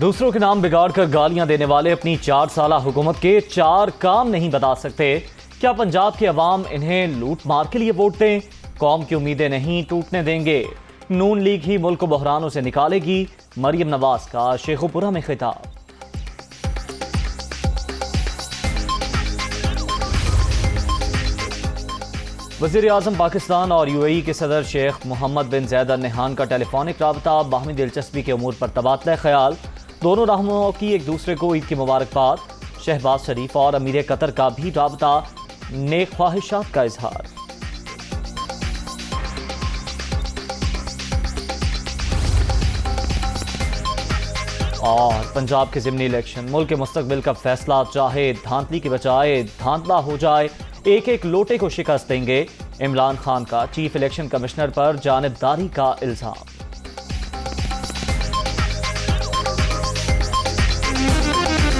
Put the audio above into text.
दूसरों के नाम बिगाड़ कर गालियां देने वाले अपनी 4 साला हुकूमत के 4 काम नहीं बता सकते। क्या पंजाब की अवाम इन्हें लूट मार के लिए वोट दें? कौम की उम्मीदें नहीं टूटने देंगे। नून लीग ही मुल्क को बहरानों से निकालेगी। मरियम नवाज का शेखुपुरा में खिताब। वज़ीर आज़म पाकिस्तान और यूएई के सदर शेख मोहम्मद बिन ज़ायद अल नहयान का टेलीफोनिक राबता, बाहमी दिलचस्पी के उमूर पर तबादला ख्याल। दोनों रहनुमाओं की एक दूसरे को ईद की मुबारकबाद। शहबाज शरीफ और अमीर कतर का भी राबता, नेक ख्वाहिशात का इजहार। और पंजाब के ज़िमनी इलेक्शन, मुल्क के मुस्तकबिल का फैसला, चाहे धांधली के बजाय धांधला हो जाए, एक एक लोटे को शिकस्त देंगे। इमरान खान का चीफ इलेक्शन कमिश्नर पर जानिबदारी का इल्जाम।